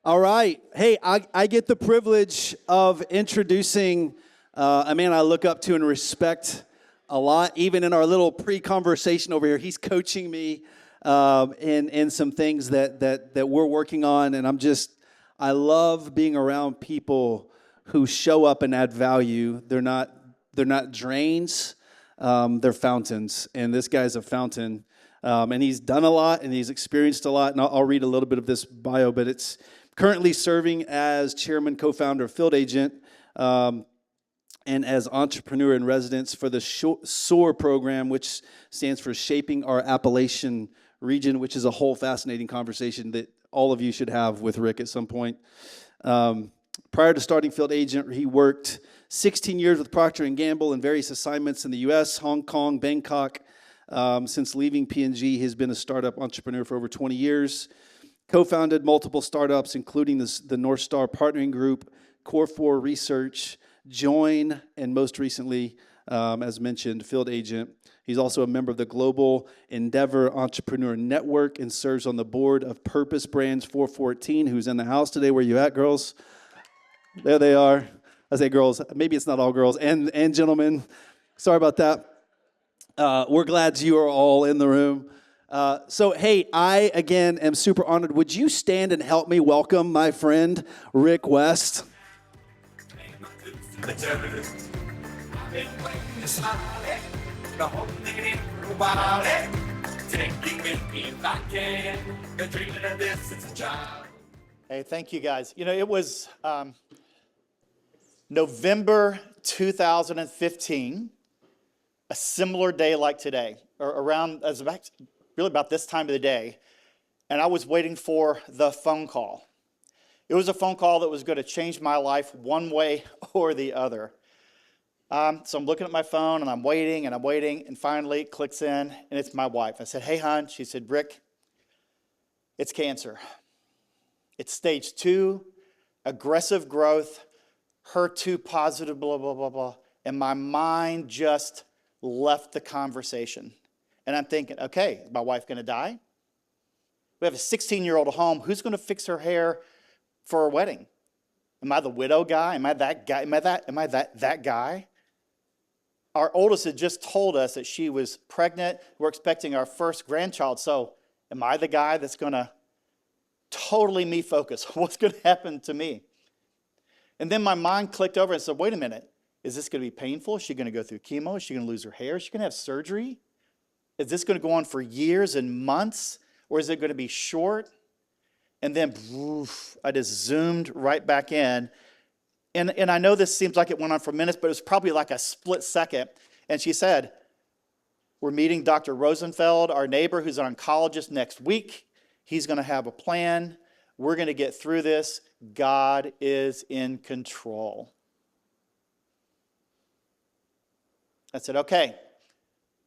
All right. Hey, I get the privilege of introducing a man I look up to and respect a lot. Even in our little pre-conversation over here, he's coaching me in some things that we're working on, and I love being around people who show up and add value. They're not drains, they're fountains, and this guy's a fountain. And he's done a lot, and he's experienced a lot. And I'll read a little bit of this bio, but it's currently serving as chairman, co-founder of Field Agent, and as entrepreneur in residence for the SOAR program, which stands for Shaping Our Appalachian Region, which is a whole fascinating conversation that all of you should have with Rick at some point. Prior to starting Field Agent, he worked 16 years with Procter & Gamble in various assignments in the U.S., Hong Kong, Bangkok. Since leaving P&G, he's been a startup entrepreneur for over 20 years. Co-founded multiple startups, including the North Star Partnering Group, Core 4 Research, Join, and most recently, as mentioned, Field Agent. He's also a member of the Global Endeavor Entrepreneur Network and serves on the board of Purpose Brands 414, who's in the house today. Where you at, girls? There they are. I say girls. Maybe it's not all girls and gentlemen. Sorry about that. We're glad you are all in the room. So, hey, I, again, am super honored. Would you stand and help me welcome my friend, Rick West? Hey, thank you, guys. You know, it was November 2015. A similar day like today, or around, really about this time of the day, and I was waiting for the phone call. It was a phone call that was going to change my life one way or the other. So I'm looking at my phone, and I'm waiting, and finally it clicks in, and it's my wife. I said, "Hey, hon." She said, "Rick, it's cancer. It's stage 2, aggressive growth, HER2 positive, blah, blah, blah, blah." And my mind just left the conversation. And I'm thinking, okay, is my wife going to die? We have a 16-year-old at home. Who's going to fix her hair for her wedding? Am I the widow guy? Am I that guy? Am I that guy? Our oldest had just told us that she was pregnant. We're expecting our first grandchild. So am I the guy that's going to totally me focus? What's going to happen to me? And then my mind clicked over and said, wait a minute. Is this going to be painful? Is she going to go through chemo? Is she going to lose her hair? Is she going to have surgery? Is this going to go on for years and months? Or is it going to be short? And then I just zoomed right back in. And I know this seems like it went on for minutes, but it was probably like a split second. And she said, we're meeting Dr. Rosenfeld, our neighbor who's an oncologist, next week. He's going to have a plan. We're going to get through this. God is in control. I said, okay,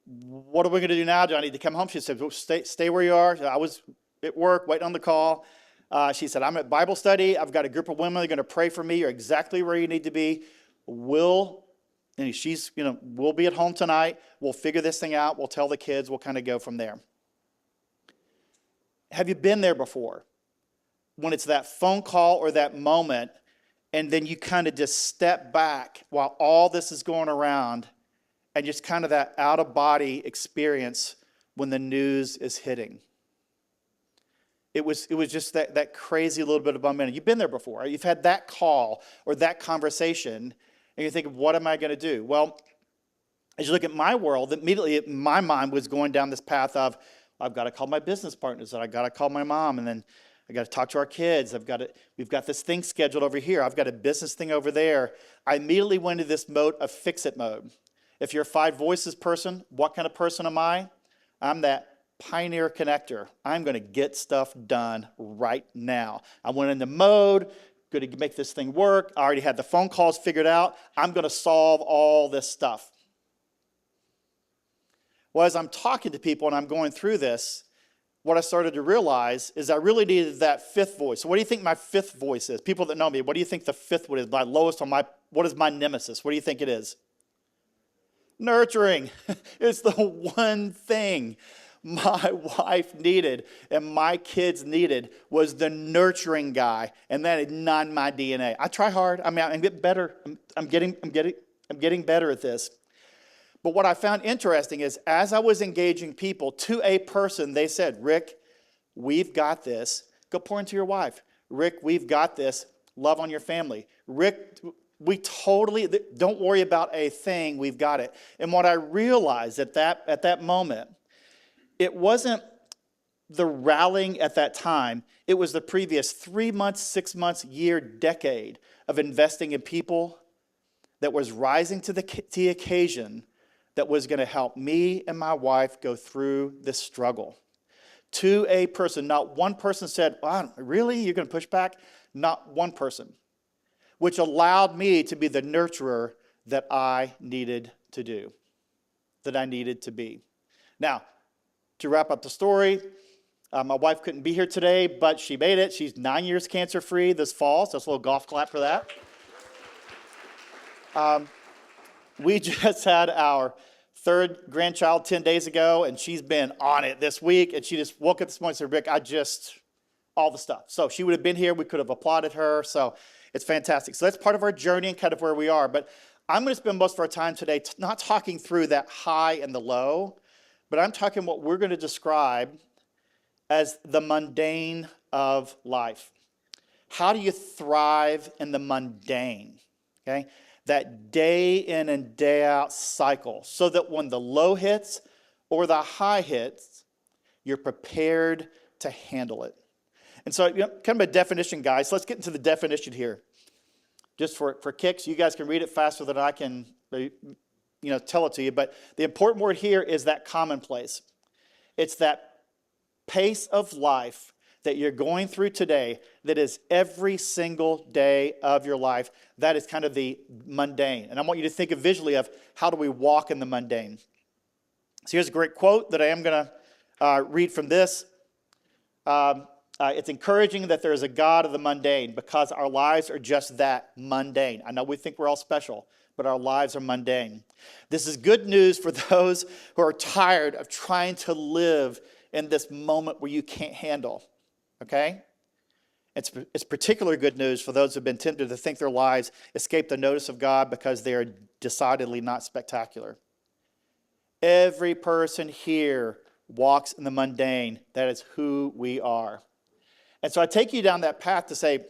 what are we going to do now? Do I need to come home? She said, well, stay where you are. I was at work waiting on the call. She said, I'm at Bible study. I've got a group of women that are going to pray for me. You're exactly where you need to be. We'll be at home tonight. We'll figure this thing out. We'll tell the kids. We'll kind of go from there. Have you been there before? When it's that phone call or that moment, and then you kind of just step back while all this is going around, and just kind of that out-of-body experience when the news is hitting. It was just that crazy little bit of momentum. You've been there before. Right? You've had that call or that conversation, and you're thinking, what am I going to do? Well, as you look at my world, immediately my mind was going down this path of, I've got to call my business partners, and I've got to call my mom, and then I got to talk to our kids. We've got this thing scheduled over here. I've got a business thing over there. I immediately went into this mode of fix-it mode. If you're a 5 voices person, what kind of person am I? I'm that pioneer connector. I'm going to get stuff done right now. I went into mode, going to make this thing work. I already had the phone calls figured out. I'm going to solve all this stuff. Well, as I'm talking to people and I'm going through this, what I started to realize is I really needed that 5th voice. So what do you think my 5th voice is? People that know me, what do you think the 5th one is? My lowest on what is my nemesis? What do you think it is? Nurturing. It's the one thing. my wife needed and my kids needed was the nurturing guy, and that is not my DNA. I try hard. I mean, I'm getting better. I'm getting better at this. But what I found interesting is as I was engaging people, to a person, they said, Rick, we've got this. Go pour into your wife. Rick, we've got this. Love on your family. Rick, we totally, don't worry about a thing. We've got it. And what I realized at that moment, it wasn't the rallying at that time. It was the previous 3 months, 6 months, year, decade of investing in people that was rising to the occasion that was going to help me and my wife go through this struggle. To a person, not one person said, wow, really? You're going to push back? Not one person. Which allowed me to be the nurturer that I needed to do, that I needed to be. Now, to wrap up the story, my wife couldn't be here today, but she made it. She's 9 years cancer-free this fall, so that's a little golf clap for that. We just had our third grandchild 10 days ago, and she's been on it this week, and she just woke up this morning and said, Rick, all the stuff. So she would have been here. We could have applauded her. So it's fantastic. So that's part of our journey and kind of where we are. But I'm going to spend most of our time today not talking through that high and the low, but I'm talking what we're going to describe as the mundane of life. How do you thrive in the mundane? Okay? That day in and day out cycle, so that when the low hits or the high hits, you're prepared to handle it. And so, kind of a definition, guys. Let's get into the definition here. Just for kicks, you guys can read it faster than I can, tell it to you. But the important word here is that commonplace. It's that pace of life that you're going through today that is every single day of your life. That is kind of the mundane. And I want you to think of visually of how do we walk in the mundane. So here's a great quote that I am going to read from this. It's encouraging that there is a God of the mundane because our lives are just that, mundane. I know we think we're all special, but our lives are mundane. This is good news for those who are tired of trying to live in this moment where you can't handle, okay? It's particularly good news for those who have been tempted to think their lives escape the notice of God because they are decidedly not spectacular. Every person here walks in the mundane. That is who we are. And so I take you down that path to say,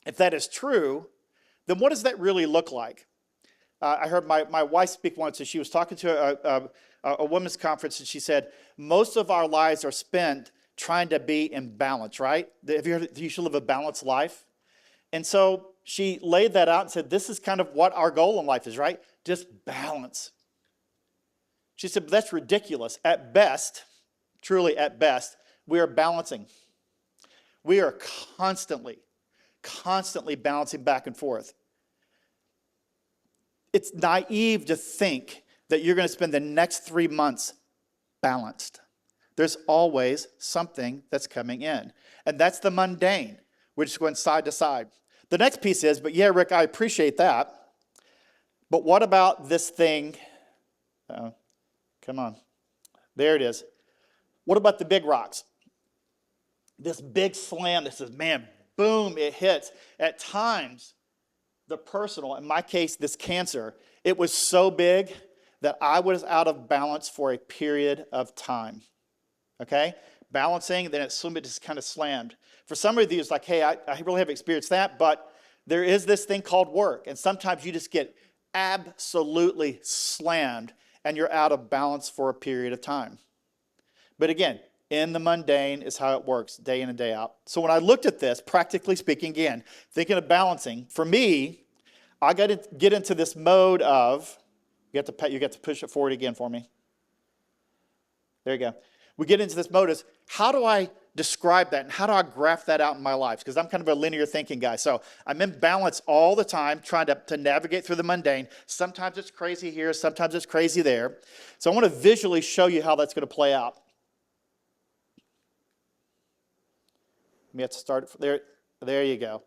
if that is true, then what does that really look like? I heard my wife speak once, and she was talking to a women's conference, and she said, most of our lives are spent trying to be in balance, right? Have you heard you should live a balanced life? And so she laid that out and said, this is kind of what our goal in life is, right? Just balance. She said, but that's ridiculous. At best, truly at best, we are balancing. We are constantly balancing back and forth. It's naive to think that you're going to spend the next 3 months balanced. There's always something that's coming in. And that's the mundane. We're just going side to side. The next piece is, but yeah, Rick, I appreciate that. But what about this thing? Come on. There it is. What about the big rocks? This big slam that says, man, boom, it hits. At times, the personal, in my case, this cancer, it was so big that I was out of balance for a period of time. Okay? Balancing, then it just kind of slammed. For some of you, it's like, hey, I really haven't experienced that, but there is this thing called work. And sometimes you just get absolutely slammed and you're out of balance for a period of time. But again, in the mundane is how it works day in and day out. So when I looked at this, practically speaking, again, thinking of balancing, for me, I got to get into this mode of, you got to push it forward again for me. There you go. We get into this mode of, how do I describe that and how do I graph that out in my life? Because I'm kind of a linear thinking guy. So I'm in balance all the time, trying to navigate through the mundane. Sometimes it's crazy here, sometimes it's crazy there. So I want to visually show you how that's going to play out. We have to start there. There you go.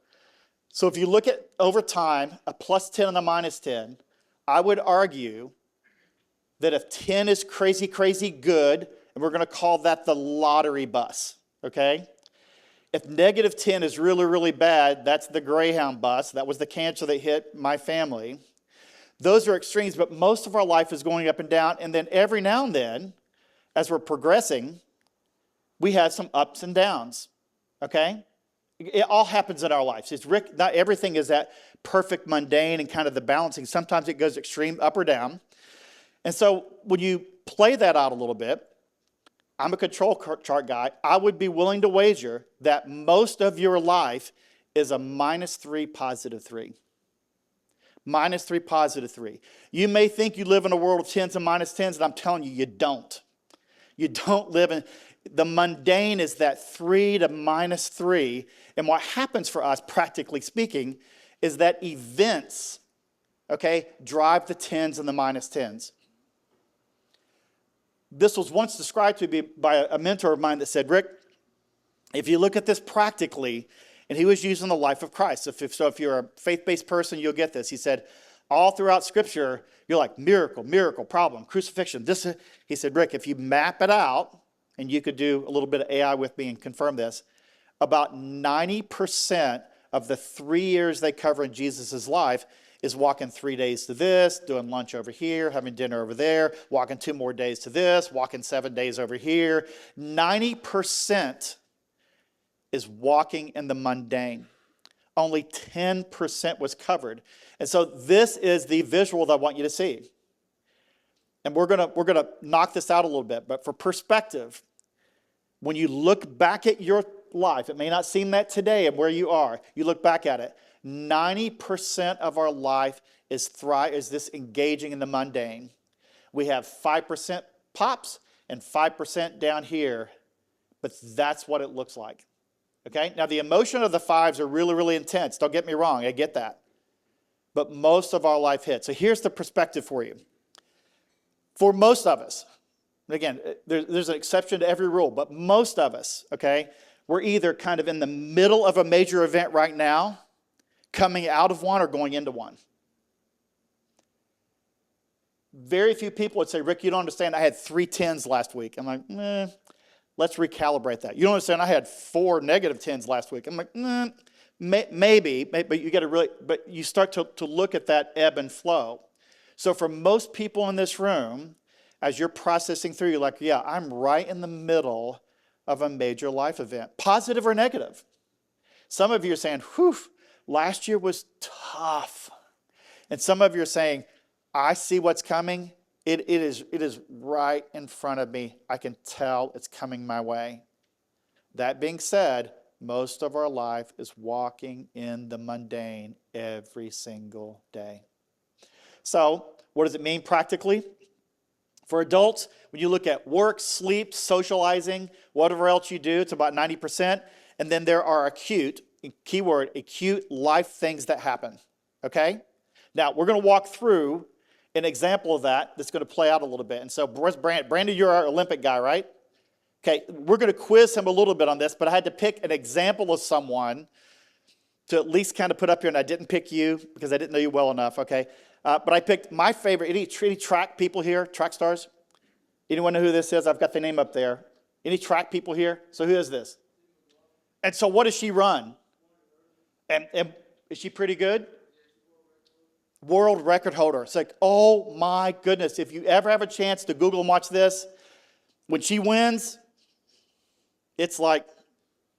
So if you look at over time, a plus 10 and a minus 10, I would argue that if 10 is crazy, crazy good, and we're going to call that the lottery bus, okay? If negative 10 is really, really bad, that's the Greyhound bus. That was the cancer that hit my family. Those are extremes, but most of our life is going up and down, and then every now and then, as we're progressing, we have some ups and downs, okay? It all happens in our lives. Not everything is that perfect mundane and kind of the balancing. Sometimes it goes extreme up or down. And so when you play that out a little bit, I'm a control chart guy. I would be willing to wager that most of your life is a -3, +3. -3, +3. You may think you live in a world of tens and -10s, and I'm telling you, you don't. You don't live in... The mundane is that 3 to -3. And what happens for us, practically speaking, is that events, okay, drive the 10s and the -10s. This was once described to me by a mentor of mine that said, Rick, if you look at this practically, and he was using the life of Christ. So if you're a faith-based person, you'll get this. He said, all throughout Scripture, you're like, miracle, miracle, problem, crucifixion. He said, Rick, if you map it out, and you could do a little bit of AI with me and confirm this, about 90% of the 3 years they cover in Jesus' life is walking 3 days to this, doing lunch over here, having dinner over there, walking 2 more days to this, walking 7 days over here. 90% is walking in the mundane. Only 10% was covered. And so this is the visual that I want you to see. And we're gonna knock this out a little bit, but for perspective, when you look back at your life, it may not seem that today and where you are, you look back at it, 90% of our life is this engaging in the mundane. We have 5% pops and 5% down here, but that's what it looks like. Okay? Now, the emotion of the 5s are really, really intense. Don't get me wrong. I get that. But most of our life hits. So here's the perspective for you. For most of us, again, there's an exception to every rule, but most of us, okay, we're either kind of in the middle of a major event right now, coming out of one, or going into one. Very few people would say, Rick, you don't understand, I had 3 10s last week. I'm like, let's recalibrate that. You don't understand, I had 4 negative 10s last week. I'm like, maybe, but you got to really, but you start to look at that ebb and flow. So for most people in this room, as you're processing through, you're like, yeah, I'm right in the middle of a major life event, positive or negative. Some of you are saying, whew, last year was tough. And some of you are saying, I see what's coming. It is right in front of me. I can tell it's coming my way. That being said, most of our life is walking in the mundane every single day. So, what does it mean practically? For adults, when you look at work, sleep, socializing, whatever else you do, it's about 90%. And then there are acute, keyword, acute life things that happen. Okay? Now, we're going to walk through an example of that that's going to play out a little bit. And so, Brandon, you're our Olympic guy, right? Okay, we're going to quiz him a little bit on this, but I had to pick an example of someone to at least kind of put up here, and I didn't pick you because I didn't know you well enough, okay? But I picked my favorite. Any track people here? Track stars? Anyone know who this is? I've got the name up there. Any track people here? So who is this? And so what does she run? And is she pretty good? World record holder. It's like, oh my goodness. If you ever have a chance to Google and watch this, when she wins, it's like,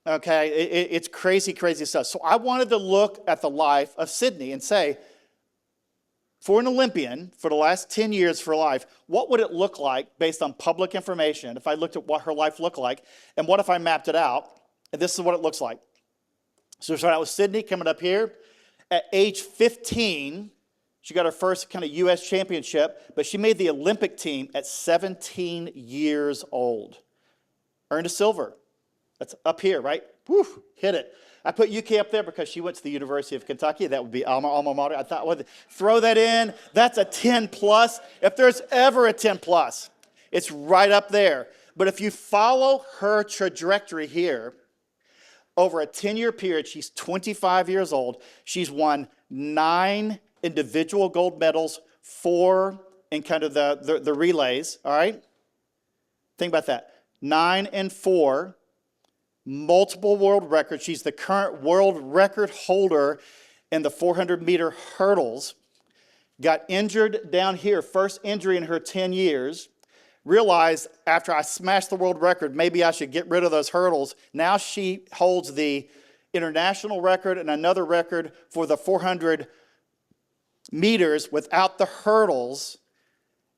okay, it's crazy, crazy stuff. So I wanted to look at the life of Sydney and say, for an Olympian, for the last 10 years for life, what would it look like based on public information if I looked at what her life looked like, and what if I mapped it out, and this is what it looks like. So we start out with Sydney coming up here. At age 15, she got her first kind of U.S. championship, but she made the Olympic team at 17 years old. Earned a silver. That's up here, right? Woo, hit it. I put UK up there because she went to the University of Kentucky. That would be alma mater. I thought, well, throw that in. That's a 10 plus. If there's ever a 10 plus, it's right up there. But if you follow her trajectory here, over a 10-year period, she's 25 years old. She's won 9 individual gold medals, 4 in kind of the relays, all right? Think about that. 9 and 4, multiple world records. She's the current world record holder in the 400-meter hurdles. Got injured down here, first injury in her 10 years. Realized after I smashed the world record, maybe I should get rid of those hurdles. Now she holds the international record and another record for the 400 meters without the hurdles.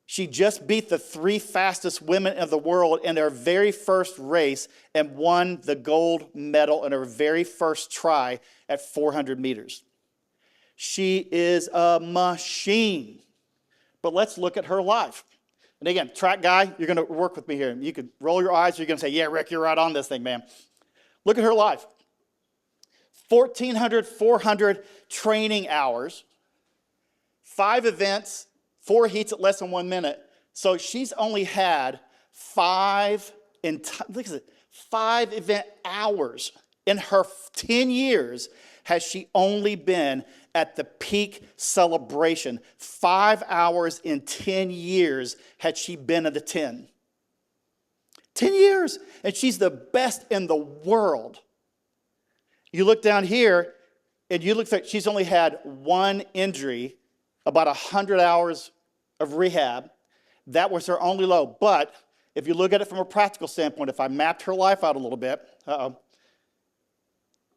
She just beat the 3 fastest women of the world in their very first race and won the gold medal in her very first try at 400 meters. She is a machine. But let's look at her life. And again, track guy, you're going to work with me here. You could roll your eyes. You're going to say, yeah, Rick, you're right on this thing, man. Look at her life. 1,400, 400 training hours, 5 events, 4 heats at less than 1 minute. So she's only had 5 event hours. In her 10 years, has she only been at the peak celebration. 5 hours in 10 years had she been at the 10. 10 years, and she's the best in the world. You look down here, and you look like she's only had 1 injury, about 100 hours of rehab. That was her only low. But if you look at it from a practical standpoint, if I mapped her life out a little bit,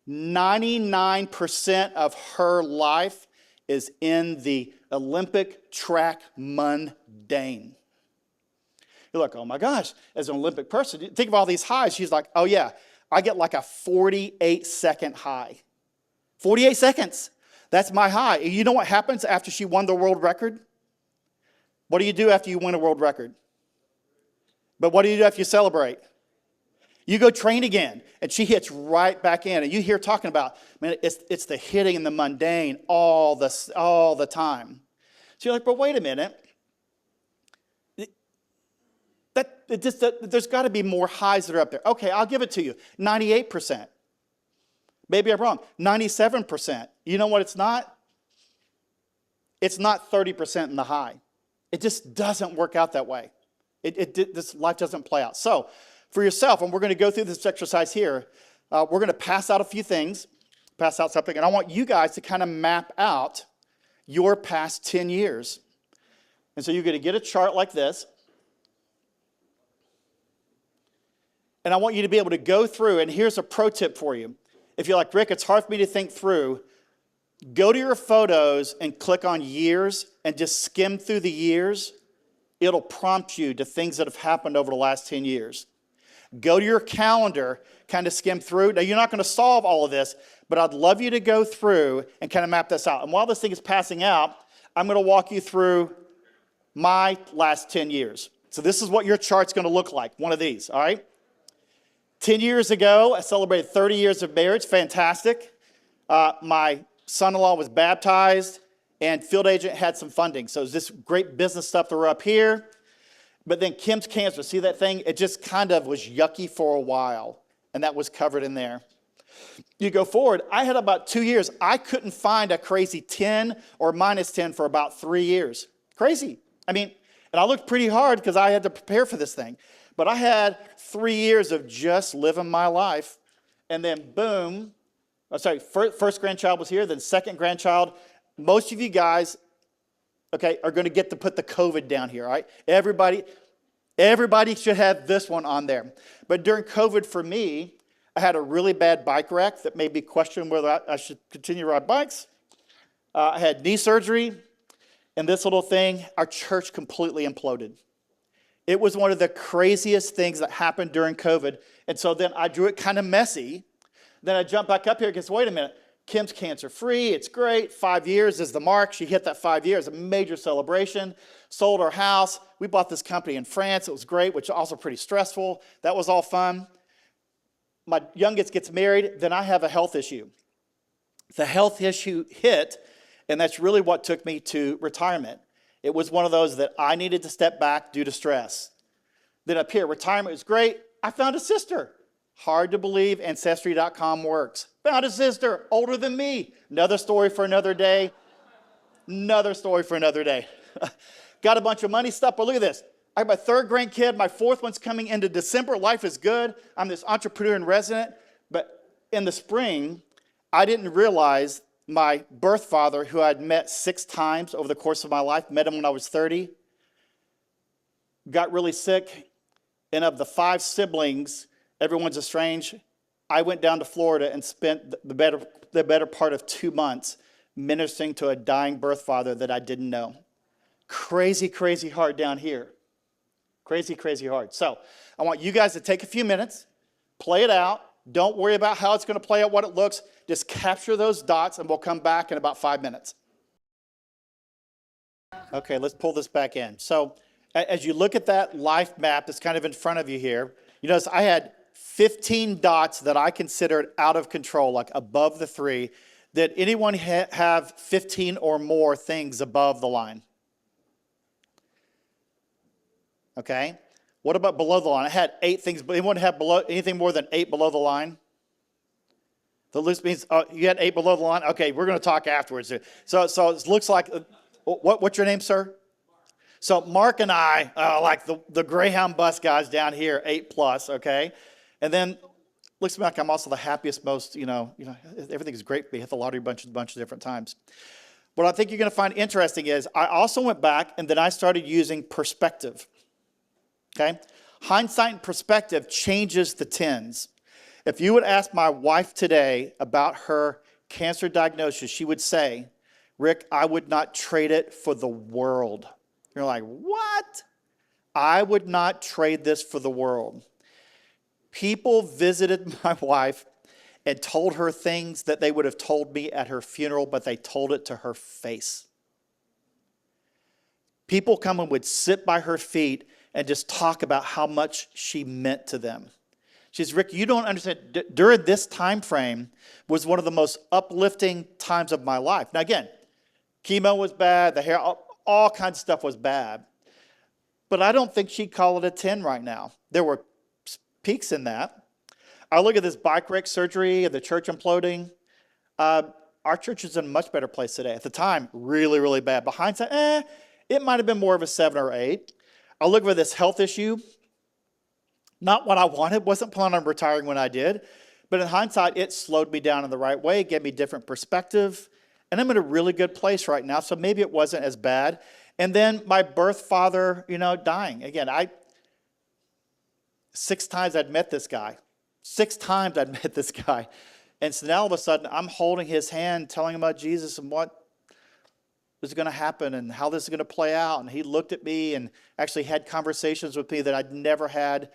99% of her life is in the Olympic track mundane. You're like, oh my gosh, as an Olympic person, think of all these highs. She's like, oh yeah, I get like a 48-second high. 48 seconds. That's my high. You know what happens after she won the world record? What do you do after you win a world record? But what do you do after you celebrate? You go train again, and she hits right back in. And you hear talking about, man, it's the hitting and the mundane all the time. So you're like, but wait a minute. There's got to be more highs that are up there. Okay, I'll give it to you. 98%. Maybe I'm wrong. 97%. You know what it's not? It's not 30% in the high. It just doesn't work out that way. This life doesn't play out. So, for yourself, and we're going to go through this exercise here, we're going to pass out a few things, pass out something, and I want you guys to kind of map out your past 10 years. And so you're going to get a chart like this, and I want you to be able to go through, and here's a pro tip for you. If you're like, Rick, it's hard for me to think through, go to your photos and click on years and just skim through the years. It'll prompt you to things that have happened over the last 10 years. Go to your calendar, kind of skim through. Now, you're not going to solve all of this, but I'd love you to go through and kind of map this out. And while this thing is passing out, I'm going to walk you through my last 10 years. So this is what your chart's going to look like, one of these, all right? 10 years ago, I celebrated 30 years of marriage. Fantastic. My son-in-law was baptized, and field agent had some funding. So it was this great business stuff that were up here. But then Kim's cancer, see that thing? It just kind of was yucky for a while, and that was covered in there. You go forward, I had about 2 years. I couldn't find a crazy 10 or minus 10 for about 3 years. Crazy. I mean, and I looked pretty hard because I had to prepare for this thing. But I had 3 years of just living my life, and then boom, first grandchild was here, then second grandchild. Most of you guys, okay, are going to get to put the COVID down here, all right? Everybody should have this one on there. But during COVID for me, I had a really bad bike wreck that made me question whether I should continue to ride bikes. I had knee surgery, and this little thing, our church completely imploded. It was one of the craziest things that happened during COVID. And so then I drew it kind of messy. Then I jumped back up here because, wait a minute, Kim's cancer-free. It's great. 5 years is the mark. She hit that 5 years, a major celebration. Sold our house. We bought this company in France. It was great, which was also pretty stressful. That was all fun. My youngest gets married. Then I have a health issue. The health issue hit, and that's really what took me to retirement. It was one of those that I needed to step back due to stress. Then up here, retirement was great. I found a sister. Hard to believe Ancestry.com works. Found a sister, older than me. Another story for another day. Another story for another day. Got a bunch of money stuff, but look at this. I have my third grandkid. My fourth one's coming into December. Life is good. I'm this entrepreneur and resident. But in the spring, I didn't realize my birth father, who I'd met 6 times over the course of my life, met him when I was 30, got really sick. And of the 5 siblings, everyone's estranged. I went down to Florida and spent the better part of 2 months ministering to a dying birth father that I didn't know. Crazy, crazy hard down here. Crazy, crazy hard. So I want you guys to take a few minutes, play it out. Don't worry about how it's going to play out, what it looks. Just capture those dots, and we'll come back in about 5 minutes. Okay, let's pull this back in. So as you look at that life map that's kind of in front of you here, you notice I had 15 dots that I considered out of control, like above the 3. Did anyone have 15 or more things above the line? Okay. What about below the line? I had 8 things. Anyone have anything more than 8 below the line? The list means you had 8 below the line? Okay, we're going to talk afterwards. So it looks like, what's your name, sir? So Mark and I, like the Greyhound bus guys down here, 8+, okay? And then looks like I'm also the happiest, most, everything's great. We hit the lottery a bunch of different times. What I think you're going to find interesting is I also went back and then I started using perspective. Okay? Hindsight and perspective changes the 10s. If you would ask my wife today about her cancer diagnosis, she would say, Rick, I would not trade it for the world. You're like, what? I would not trade this for the world. People visited my wife and told her things that they would have told me at her funeral, but they told it to her face. People come and would sit by her feet and just talk about how much she meant to them. She says, Rick, you don't understand. During this time frame was one of the most uplifting times of my life. Now again, chemo was bad, the hair, all kinds of stuff was bad. But I don't think she'd call it a 10 right now. There were peaks in that. I look at this bike wreck surgery and the church imploding. Our church is in a much better place today. At the time, really, really bad. But hindsight, it might have been more of a 7 or 8. I look at this health issue, not what I wanted, wasn't planning on retiring when I did, but in hindsight, it slowed me down in the right way, gave me different perspective, and I'm in a really good place right now, so maybe it wasn't as bad. And then my birth father, dying. Again, 6 times I'd met this guy. 6 times I'd met this guy. And so now all of a sudden, I'm holding his hand, telling him about Jesus and what was going to happen and how this is going to play out. And he looked at me and actually had conversations with me that I'd never had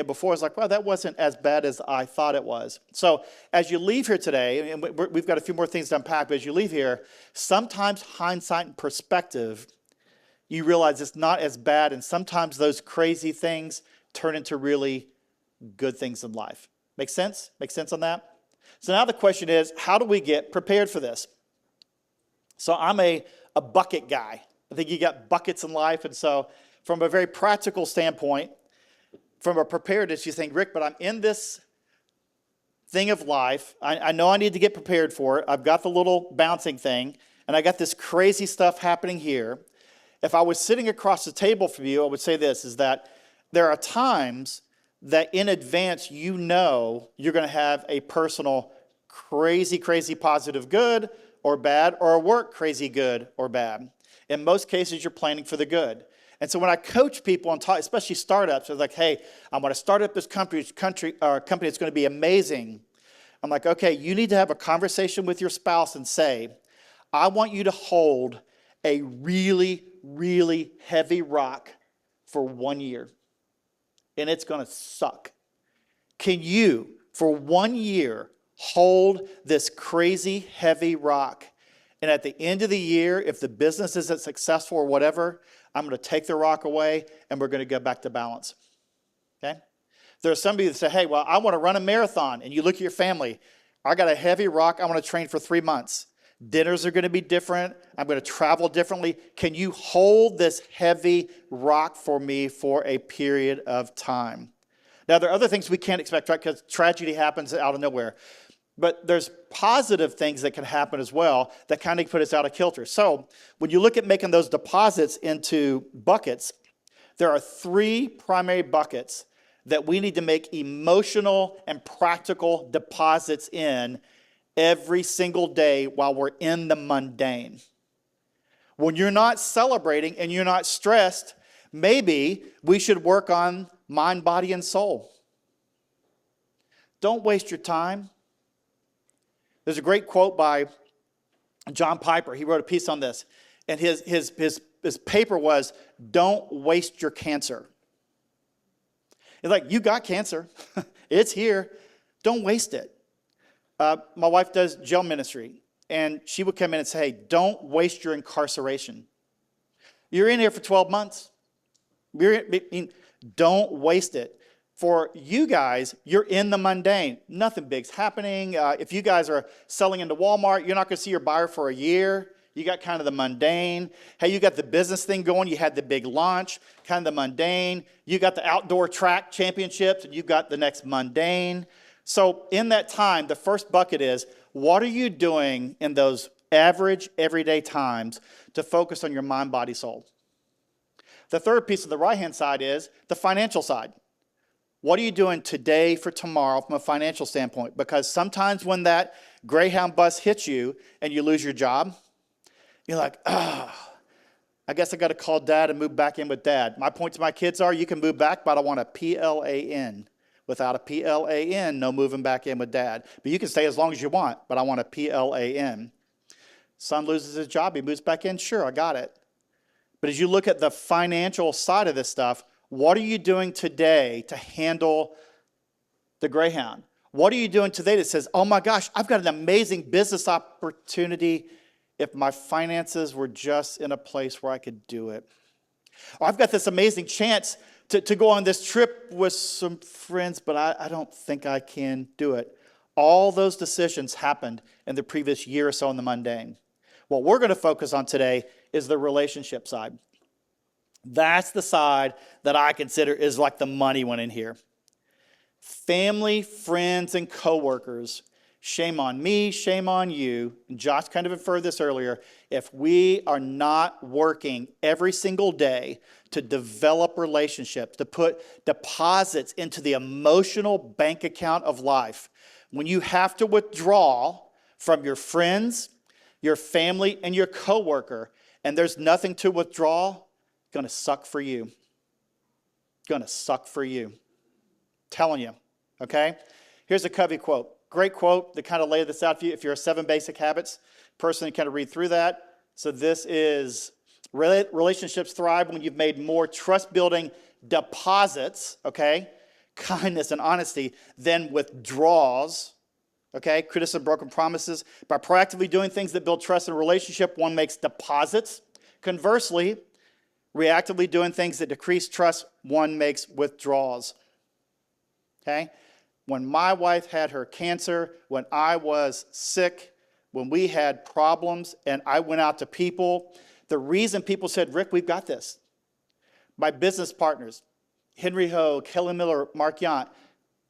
before. I was like, well, that wasn't as bad as I thought it was. So as you leave here today, and we've got a few more things to unpack, but as you leave here, sometimes hindsight and perspective, you realize it's not as bad, and sometimes those crazy things turn into really good things in life. Make sense? Make sense on that? So now the question is, how do we get prepared for this? So I'm a bucket guy. I think you got buckets in life, and so from a very practical standpoint, from a preparedness, you think, Rick, but I'm in this thing of life. I know I need to get prepared for it. I've got the little bouncing thing, and I got this crazy stuff happening here. If I was sitting across the table from you, I would say this, is that there are times that in advance you're going to have a personal crazy, crazy positive good or bad, or a work crazy good or bad. In most cases, you're planning for the good. And so when I coach people and talk, especially startups, they're like, hey, I want to start up this company that's going to be amazing. I'm like, okay, you need to have a conversation with your spouse and say, I want you to hold a really, really heavy rock for 1 year. And it's going to suck. Can you, for 1 year, hold this crazy heavy rock? And at the end of the year, if the business isn't successful or whatever, I'm going to take the rock away and we're going to go back to balance. Okay? There are some of you that say, hey, well, I want to run a marathon. And you look at your family. I got a heavy rock. I want to train for 3 months. Dinners are going to be different. I'm going to travel differently. Can you hold this heavy rock for me for a period of time? Now, there are other things we can't expect, right? Because tragedy happens out of nowhere. But there's positive things that can happen as well that kind of put us out of kilter. So when you look at making those deposits into buckets, there are three primary buckets that we need to make emotional and practical deposits in every single day while we're in the mundane. When you're not celebrating and you're not stressed, maybe we should work on mind, body, and soul. Don't waste your time. There's a great quote by John Piper. He wrote a piece on this. And his paper was, "Don't waste your cancer." It's like, you got cancer. It's here. Don't waste it. My wife does jail ministry. And she would come in and say, "Hey, don't waste your incarceration. You're in here for 12 months. Don't waste it. For you guys, you're in the mundane. Nothing big's happening. If you guys are selling into Walmart, you're not going to see your buyer for a year. You got kind of the mundane. Hey, you got the business thing going. You had the big launch, kind of the mundane. You got the outdoor track championships, and you got the next mundane." So in that time, the first bucket is, what are you doing in those average, everyday times to focus on your mind, body, soul? The third piece of the right-hand side is the financial side. What are you doing today for tomorrow from a financial standpoint? Because sometimes when that Greyhound bus hits you and you lose your job, you're like, I guess I got to call dad and move back in with dad. My point to my kids are, you can move back, but I want a PLAN. Without a PLAN, no moving back in with dad. But you can stay as long as you want, but I want a PLAN. Son loses his job, he moves back in, sure, I got it. But as you look at the financial side of this stuff, what are you doing today to handle the Greyhound? What are you doing today that says, oh my gosh, I've got an amazing business opportunity if my finances were just in a place where I could do it? Or I've got this amazing chance to go on this trip with some friends, but I don't think I can do it. All those decisions happened in the previous year or so in the mundane. What we're going to focus on today is the relationship side. That's the side that I consider is like the money one in here. Family, friends, and coworkers. Shame on me, shame on you. And Josh kind of inferred this earlier. If we are not working every single day to develop relationships, to put deposits into the emotional bank account of life, when you have to withdraw from your friends, your family, and your coworker, and there's nothing to withdraw, it's going to suck for you. It's going to suck for you. Telling you, okay? Here's a Covey quote. Great quote to kind of lay this out for you. If you're a 7 Basic Habits person, kind of read through that. So this is, relationships thrive when you've made more trust-building deposits, okay, kindness and honesty, than withdrawals, okay, criticism, broken promises. By proactively doing things that build trust in a relationship, one makes deposits. Conversely, reactively doing things that decrease trust, one makes withdrawals, okay? When my wife had her cancer, when I was sick, when we had problems, and I went out to people, the reason people said, Rick, we've got this. My business partners, Henry Ho, Kelly Miller, Mark Yount,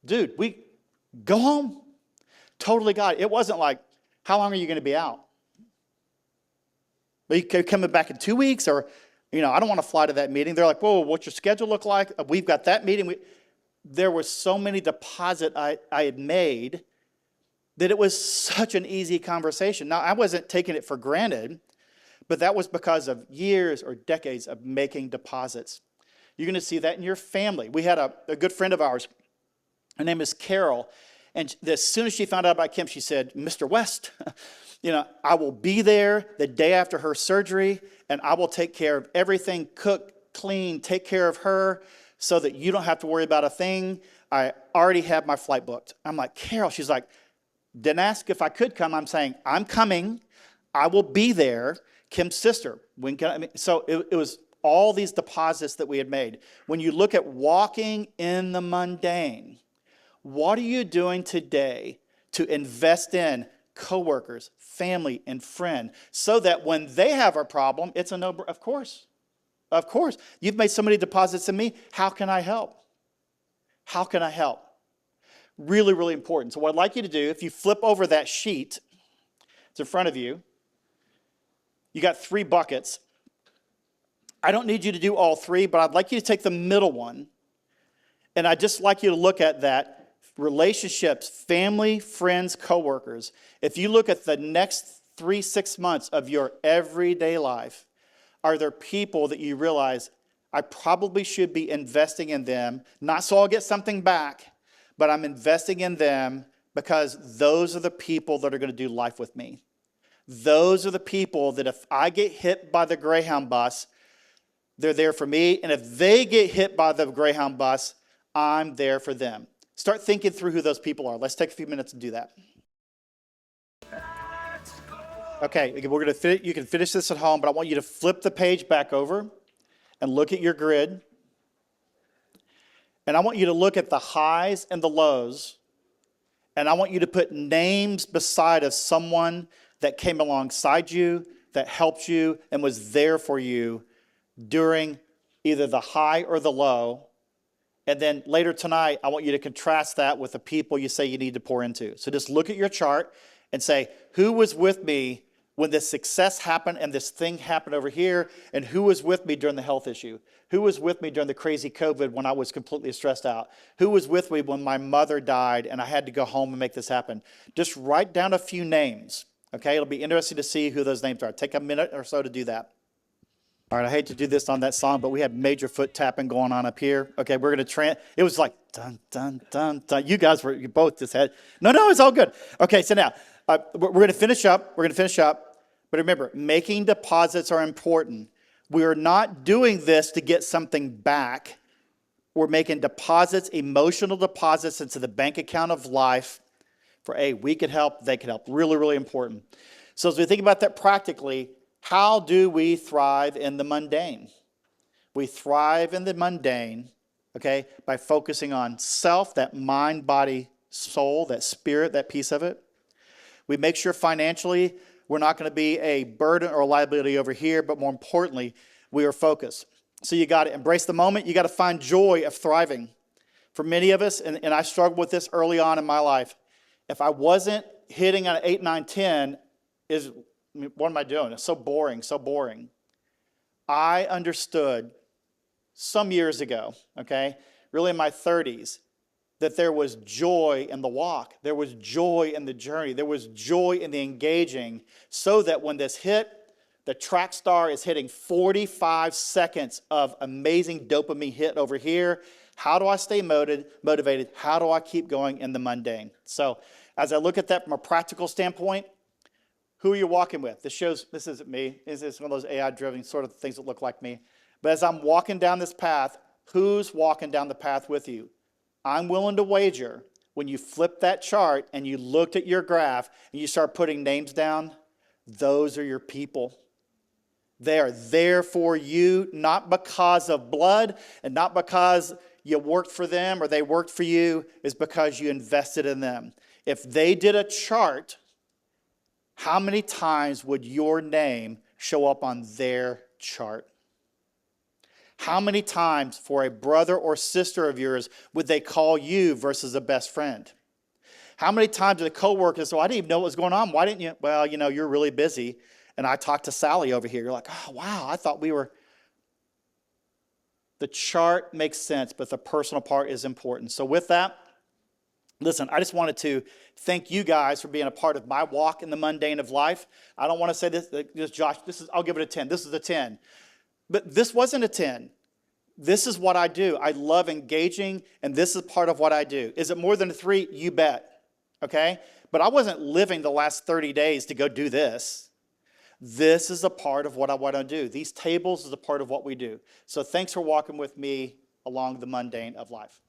dude, we go home. Totally got it. It wasn't like, how long are you going to be out? Are you coming back in 2 weeks? Or, I don't want to fly to that meeting. They're like, whoa, what's your schedule look like? We've got that meeting. There were so many deposits I had made that it was such an easy conversation. Now, I wasn't taking it for granted, but that was because of years or decades of making deposits. You're going to see that in your family. We had a good friend of ours. Her name is Carol. And as soon as she found out about Kim, she said, Mr. West, I will be there the day after her surgery, and I will take care of everything, cook, clean, take care of her, so that you don't have to worry about a thing. I already have my flight booked. I'm like, Carol, she's like, didn't ask if I could come. I'm saying, I'm coming. I will be there. Kim's sister. So it was all these deposits that we had made. When you look at walking in the mundane, what are you doing today to invest in coworkers, family, and friend, so that when they have a problem, it's a no-brainer? Of course. Of course. You've made so many deposits in me. How can I help? How can I help? Really, really important. So what I'd like you to do, if you flip over that sheet, it's in front of you. You got 3 buckets. I don't need you to do all three, but I'd like you to take the middle one. And I'd just like you to look at that. Relationships, family, friends, coworkers. If you look at the next 6 months of your everyday life, are there people that you realize, I probably should be investing in them, not so I'll get something back, but I'm investing in them because those are the people that are going to do life with me. Those are the people that if I get hit by the Greyhound bus, they're there for me. And if they get hit by the Greyhound bus, I'm there for them. Start thinking through who those people are. Let's take a few minutes to do that. Okay, we're going to you can finish this at home, but I want you to flip the page back over and look at your grid. And I want you to look at the highs and the lows. And I want you to put names beside of someone that came alongside you, that helped you, and was there for you during either the high or the low. And then later tonight, I want you to contrast that with the people you say you need to pour into. So just look at your chart and say, who was with me when this success happened and this thing happened over here? And who was with me during the health issue? Who was with me during the crazy COVID when I was completely stressed out? Who was with me when my mother died and I had to go home and make this happen? Just write down a few names, okay? It'll be interesting to see who those names are. Take a minute or so to do that. All right, I hate to do this on that song, but we had major foot tapping going on up here. Okay, we're going to it was like, dun, dun, dun, dun. You both just had, no, it's all good. Okay, so now, we're going to finish up. But remember, making deposits are important. We are not doing this to get something back. We're making deposits, emotional deposits into the bank account of life for, we could help, they could help. Really, really important. So as we think about that practically, how do we thrive in the mundane? We thrive in the mundane, okay, by focusing on self, that mind, body, soul, that spirit, that piece of it. We make sure financially we're not going to be a burden or a liability over here, but more importantly, we are focused. So you got to embrace the moment. You got to find joy of thriving. For many of us, and I struggled with this early on in my life, if I wasn't hitting on 8, 9, 10, what am I doing? It's so boring, so boring. I understood some years ago, okay, really in my 30s, that there was joy in the walk. There was joy in the journey. There was joy in the engaging, so that when this hit, the track star is hitting 45 seconds of amazing dopamine hit over here. How do I stay motivated? How do I keep going in the mundane? So as I look at that from a practical standpoint, who are you walking with? This isn't me. This is one of those AI-driven sort of things that look like me. But as I'm walking down this path, who's walking down the path with you? I'm willing to wager when you flip that chart and you looked at your graph and you start putting names down, those are your people. They are there for you, not because of blood and not because you worked for them or they worked for you, is because you invested in them. If they did a chart, how many times would your name show up on their chart? How many times for a brother or sister of yours would they call you versus a best friend? How many times did a coworker say, I didn't even know what was going on. Why didn't you? Well, you're really busy. And I talked to Sally over here. You're like, oh, wow, I thought we were. The chart makes sense, but the personal part is important. So with that, listen, I just wanted to thank you guys for being a part of my walk in the mundane of life. I don't want to say this Josh, I'll give it a 10. This is a 10. But this wasn't a 10. This is what I do. I love engaging, and this is part of what I do. Is it more than a 3? You bet. Okay? But I wasn't living the last 30 days to go do this. This is a part of what I want to do. These tables is a part of what we do. So thanks for walking with me along the mundane of life.